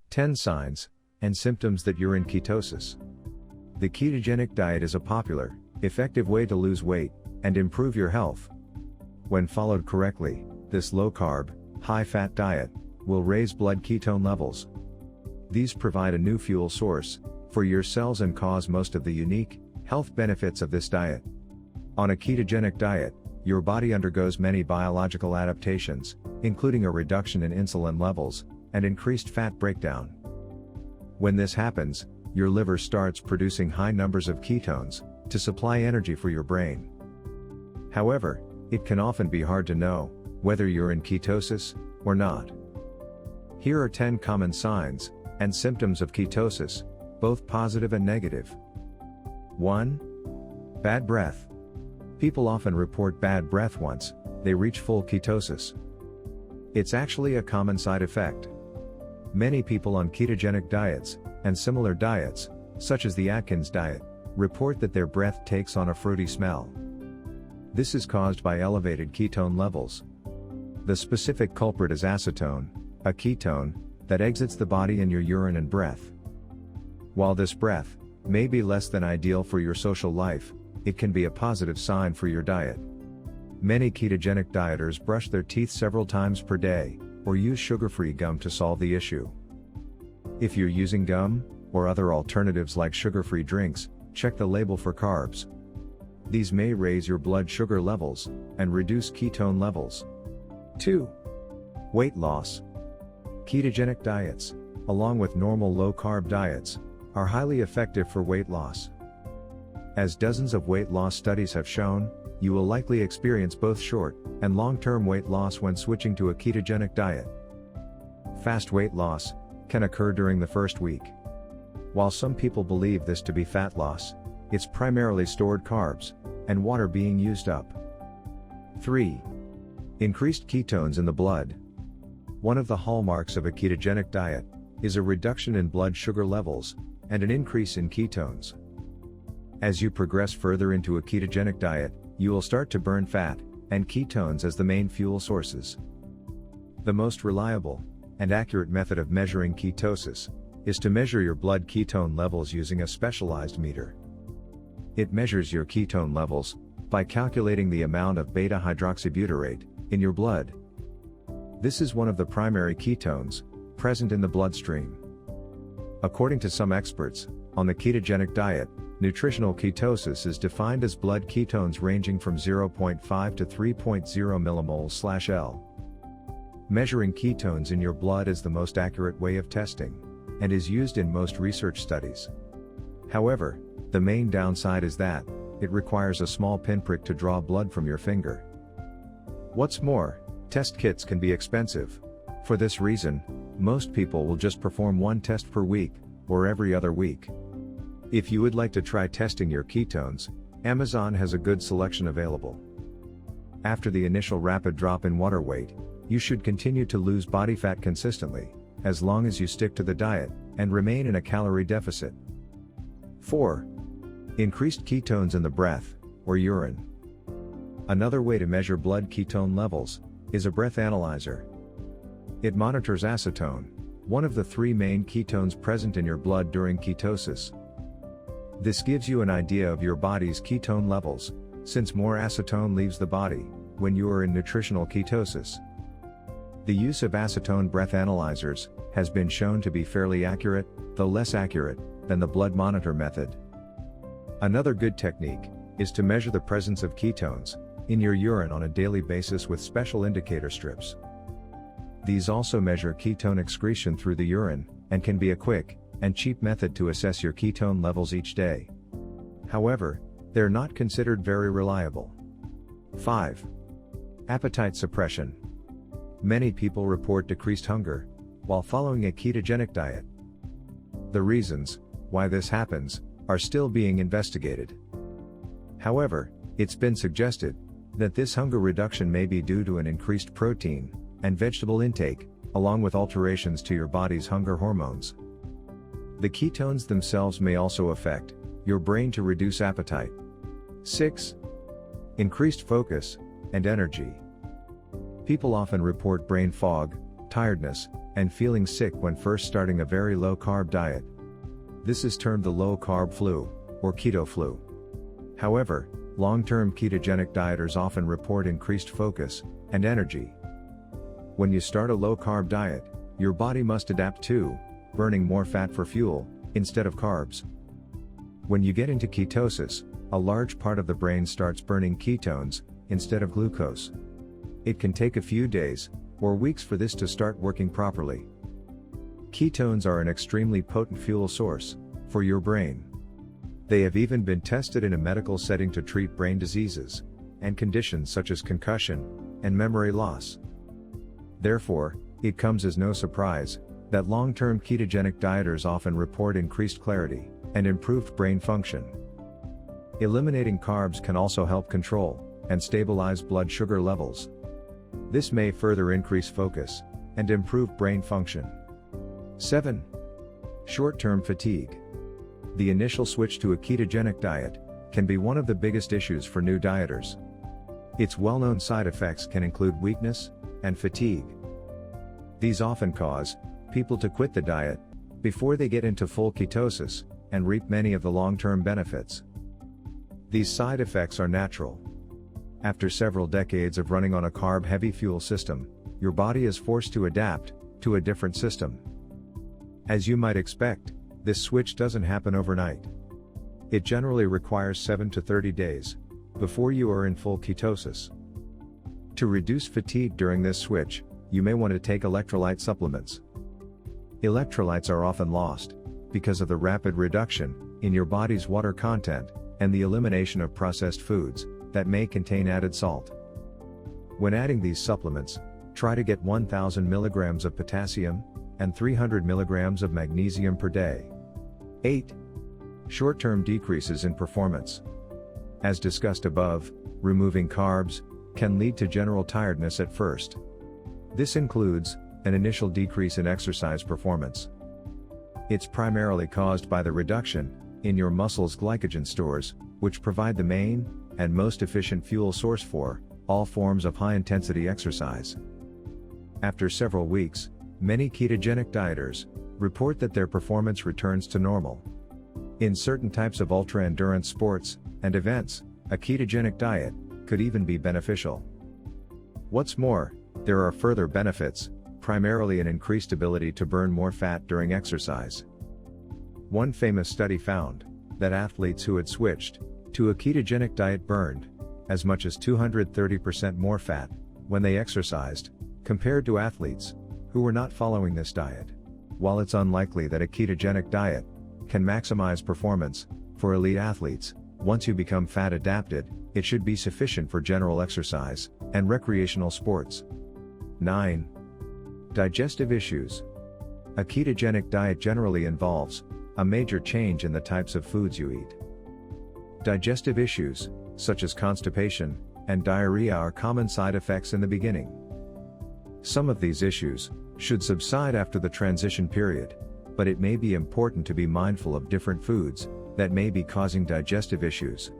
10 signs and symptoms that you're in ketosis. The ketogenic diet is a popular, effective way to lose weight and improve your health. When followed correctly, this low-carb, high-fat diet will raise blood ketone levels. These provide a new fuel source for your cells and cause most of the unique health benefits of this diet. On a ketogenic diet, your body undergoes many biological adaptations, including a reduction in insulin levels and increased fat breakdown. When this happens, your liver starts producing high numbers of ketones to supply energy for your brain. However, it can often be hard to know whether you're in ketosis or not. Here are 10 common signs and symptoms of ketosis, both positive and negative. 1. Bad breath. People often report bad breath once they reach full ketosis. It's actually a common side effect. Many people on ketogenic diets and similar diets, such as the Atkins diet, report that their breath takes on a fruity smell. This is caused by elevated ketone levels. The specific culprit is acetone, a ketone that exits the body in your urine and breath. While this breath may be less than ideal for your social life, it can be a positive sign for your diet. Many ketogenic dieters brush their teeth several times per day, or use sugar-free gum to solve the issue. If you're using gum, or other alternatives like sugar-free drinks, check the label for carbs. These may raise your blood sugar levels and reduce ketone levels. 2. Weight loss. Ketogenic diets, along with normal low-carb diets, are highly effective for weight loss. As dozens of weight loss studies have shown, you will likely experience both short and long-term weight loss when switching to a ketogenic diet. Fast weight loss can occur during the first week. While some people believe this to be fat loss, it's primarily stored carbs and water being used up. 3. Increased ketones in the blood. One of the hallmarks of a ketogenic diet is a reduction in blood sugar levels and an increase in ketones. As you progress further into a ketogenic diet, you will start to burn fat and ketones as the main fuel sources. The most reliable and accurate method of measuring ketosis is to measure your blood ketone levels using a specialized meter. It measures your ketone levels by calculating the amount of beta-hydroxybutyrate in your blood. This is one of the primary ketones present in the bloodstream. According to some experts, on the ketogenic diet, nutritional ketosis is defined as blood ketones ranging from 0.5 to 3.0 millimoles/L. Measuring ketones in your blood is the most accurate way of testing, and is used in most research studies. However, the main downside is that it requires a small pinprick to draw blood from your finger. What's more, test kits can be expensive. For this reason, most people will just perform one test per week, or every other week. If you would like to try testing your ketones, Amazon has a good selection available. After the initial rapid drop in water weight, you should continue to lose body fat consistently, as long as you stick to the diet and remain in a calorie deficit. 4. Increased ketones in the breath or urine. Another way to measure blood ketone levels is a breath analyzer. It monitors acetone, one of the 3 main ketones present in your blood during ketosis. This gives you an idea of your body's ketone levels, since more acetone leaves the body when you are in nutritional ketosis. The use of acetone breath analyzers has been shown to be fairly accurate, though less accurate than the blood monitor method. Another good technique is to measure the presence of ketones in your urine on a daily basis with special indicator strips. These also measure ketone excretion through the urine, and can be a quick and cheap method to assess your ketone levels each day. However, they're not considered very reliable. 5. Appetite suppression. Many people report decreased hunger while following a ketogenic diet. The reasons why this happens are still being investigated. However, it's been suggested that this hunger reduction may be due to an increased protein and vegetable intake, along with alterations to your body's hunger hormones. The ketones themselves may also affect your brain to reduce appetite. 6. Increased focus and energy. People often report brain fog tiredness, and feeling sick when first starting a very low-carb diet. This is termed the low-carb flu, or keto flu. However, long-term ketogenic dieters often report increased focus and energy. When you start a low-carb diet, your body must adapt to burning more fat for fuel instead of carbs. When you get into ketosis, a large part of the brain starts burning ketones instead of glucose. It can take a few days or weeks for this to start working properly. Ketones are an extremely potent fuel source for your brain. They have even been tested in a medical setting to treat brain diseases and conditions such as concussion and memory loss. Therefore, it comes as no surprise that long-term ketogenic dieters often report increased clarity and improved brain function. Eliminating carbs can also help control and stabilize blood sugar levels. This may further increase focus and improve brain function. 7. Short-term fatigue. The initial switch to a ketogenic diet can be one of the biggest issues for new dieters. Its well-known side effects can include weakness and fatigue. These often cause people to quit the diet before they get into full ketosis and reap many of the long-term benefits. These side effects are natural. After several decades of running on a carb-heavy fuel system, your body is forced to adapt to a different system. As you might expect, this switch doesn't happen overnight. It generally requires 7 to 30 days before you are in full ketosis. To reduce fatigue during this switch, you may want to take electrolyte supplements. Electrolytes are often lost because of the rapid reduction in your body's water content and the elimination of processed foods that may contain added salt. When adding these supplements, try to get 1,000 milligrams of potassium and 300 milligrams of magnesium per day. 8. Short-term decreases in performance. As discussed above, removing carbs can lead to general tiredness at first. This includes an initial decrease in exercise performance. It's primarily caused by the reduction in your muscles' glycogen stores, which provide the main and most efficient fuel source for all forms of high-intensity exercise. After several weeks, many ketogenic dieters report that their performance returns to normal. In certain types of ultra-endurance sports and events, a ketogenic diet could even be beneficial. What's more, there are further benefits, primarily an increased ability to burn more fat during exercise. One famous study found that athletes who had switched to a ketogenic diet burned as much as 230% more fat when they exercised, compared to athletes who were not following this diet. While it's unlikely that a ketogenic diet can maximize performance for elite athletes, once you become fat adapted, it should be sufficient for general exercise and recreational sports. 9. Digestive issues. A ketogenic diet generally involves a major change in the types of foods you eat. Digestive issues, such as constipation and diarrhea, are common side effects in the beginning. Some of these issues should subside after the transition period, but it may be important to be mindful of different foods that may be causing digestive issues.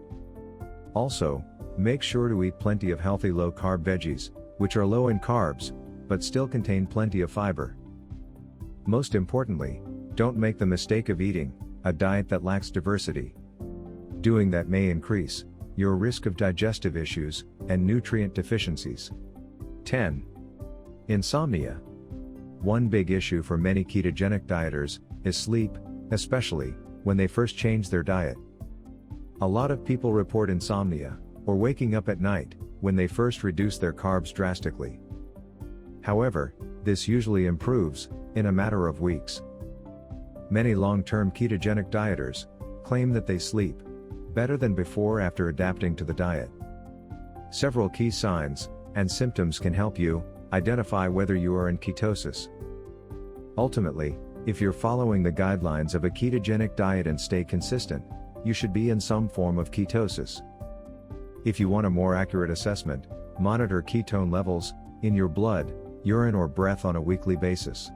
Also, make sure to eat plenty of healthy low-carb veggies, which are low in carbs, but still contain plenty of fiber. Most importantly, don't make the mistake of eating a diet that lacks diversity. Doing that may increase your risk of digestive issues and nutrient deficiencies. 10. Insomnia. One big issue for many ketogenic dieters is sleep, especially when they first change their diet. A lot of people report insomnia, or waking up at night, when they first reduce their carbs drastically. However, this usually improves in a matter of weeks. Many long-term ketogenic dieters claim that they sleep better than before after adapting to the diet. Several key signs and symptoms can help you identify whether you are in ketosis. Ultimately, if you're following the guidelines of a ketogenic diet and stay consistent, you should be in some form of ketosis. If you want a more accurate assessment, monitor ketone levels in your blood, urine, or breath on a weekly basis.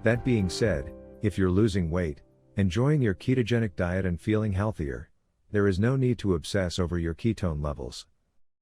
That being said, if you're losing weight, enjoying your ketogenic diet and feeling healthier, there is no need to obsess over your ketone levels.